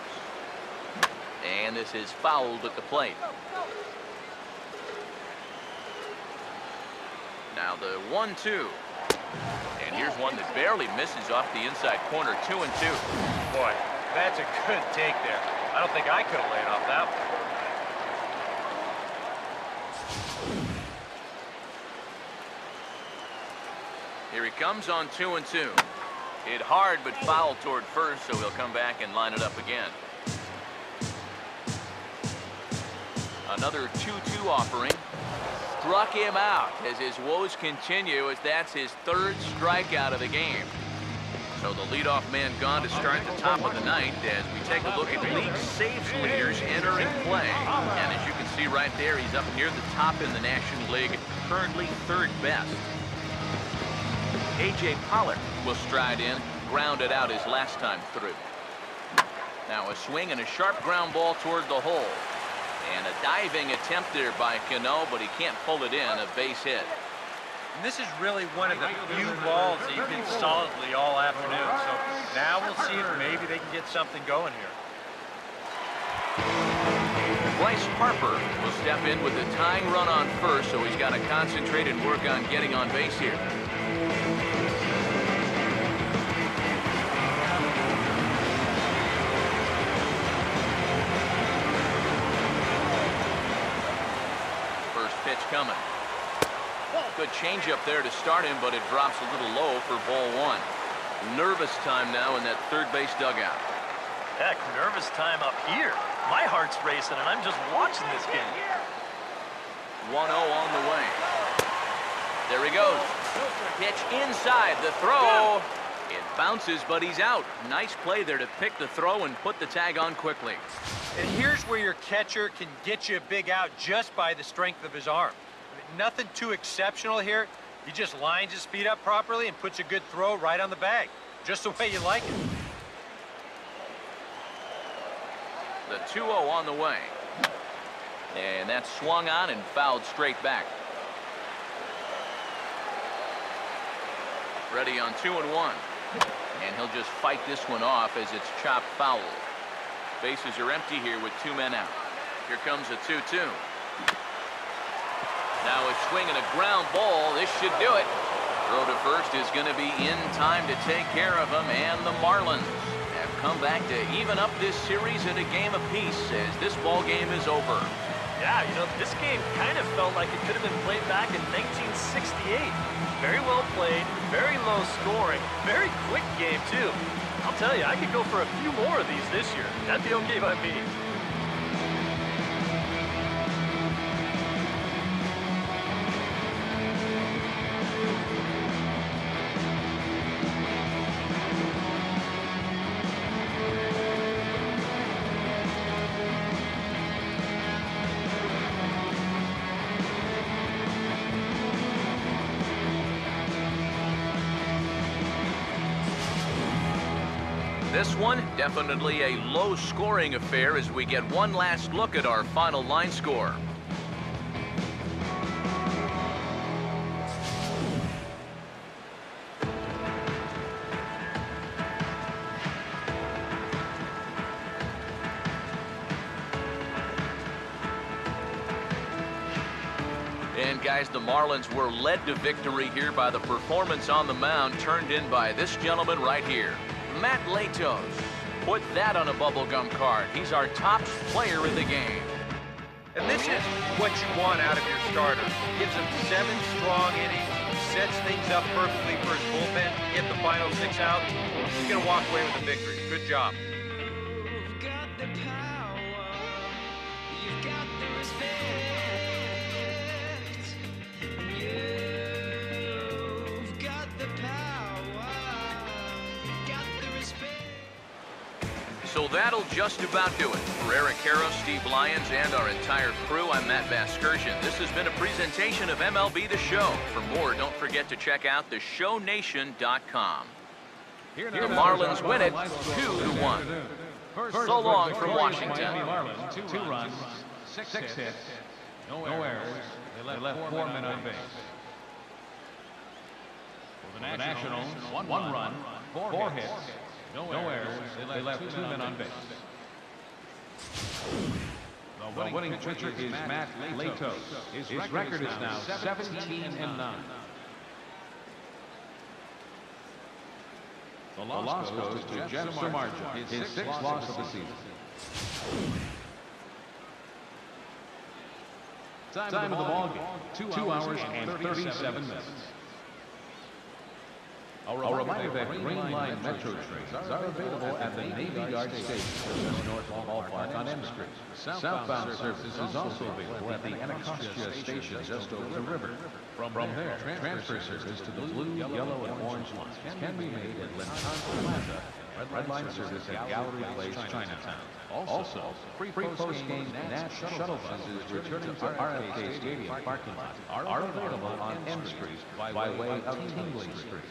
And this is fouled at the plate. Now the 1-2. And here's one that barely misses off the inside corner. 2 and 2. Boy, that's a good take there. I don't think I could have laid off that one. Here he comes on 2 and 2. Hit hard but foul toward first, so he'll come back and line it up again. Another 2-2 offering. Struck him out as his woes continue, as that's his third strikeout of the game. So the leadoff man gone to start the top of the ninth as we take a look at league saves leaders entering play. And as you can see right there, he's up near the top in the National League, currently third best. A.J. Pollock will stride in, grounded out his last time through. Now a swing and a sharp ground ball toward the hole. And a diving attempt there by Cano, but he can't pull it in, a base hit. And this is really one of the few balls that you've been solidly all afternoon. So now we'll see if maybe they can get something going here. Bryce Harper will step in with the tying run on first, so he's got to concentrate and work on getting on base here. First pitch coming. Good changeup there to start him, but it drops a little low for ball one. Nervous time now in that third base dugout. Heck, nervous time up here. My heart's racing, and I'm just watching this game. 1-0 on the way. There he goes. Pitch inside. The throw. It bounces, but he's out. Nice play there to pick the throw and put the tag on quickly. And here's where your catcher can get you a big out just by the strength of his arm. Nothing too exceptional here. He just lines his speed up properly and puts a good throw right on the bag. Just the way you like it. The 2-0 on the way. And that's swung on and fouled straight back. Ready on 2-1. And he'll just fight this one off as it's chopped foul. Bases are empty here with 2 men out. Here comes a 2-2. Now a swing and a ground ball. This should do it. Throw to first is going to be in time to take care of him, and the Marlins have come back to even up this series at a game apiece as this ball game is over. Yeah, you know, this game kind of felt like it could have been played back in 1968. Very well played, very low scoring, very quick game, too. I'll tell you, I could go for a few more of these this year. That'd be okay by me. This one, definitely a low-scoring affair as we get one last look at our final line score. And guys, the Marlins were led to victory here by the performance on the mound turned in by this gentleman right here. Matt Latos. Put that on a bubblegum card. He's our top player in the game. And this is what you want out of your starter. Gives him 7 strong innings, sets things up perfectly for his bullpen, get the final 6 out. He's going to walk away with a victory. Good job. You've got the power, you've got the respect, you've got the power, got the respect. So that'll just about do it. For Eric Karros, Steve Lyons, and our entire crew, I'm Matt Vasgersian. This has been a presentation of MLB The Show. For more, don't forget to check out theshownation.com. The Marlins win it 2-1. So long from Washington. Marlins, 2 runs, 6 hits, no errors. They left 4 men on base. For the Nationals, 1 run, 4 hits, no errors. They left 2 men on base. The winning pitcher is Matt Latos. His record is now 17-9. The loss goes to Jeff Samardzija, his 6th loss of the season. Time of the ball game, 2 hours and 37 minutes. A reminder that Green Line Metro trains are available at the Navy Yard Station, just north of Ballpark on M Street. Southbound service is also available at the Anacostia Station just over the river. From there, transfer service to the blue, yellow, and orange lines can be made at Lincoln Plaza, Red Line service at Gallery Place, Chinatown. Also, free post-game Nats shuttle buses returning to RFK Stadium parking lot are available on M Street by way of Tingley Street.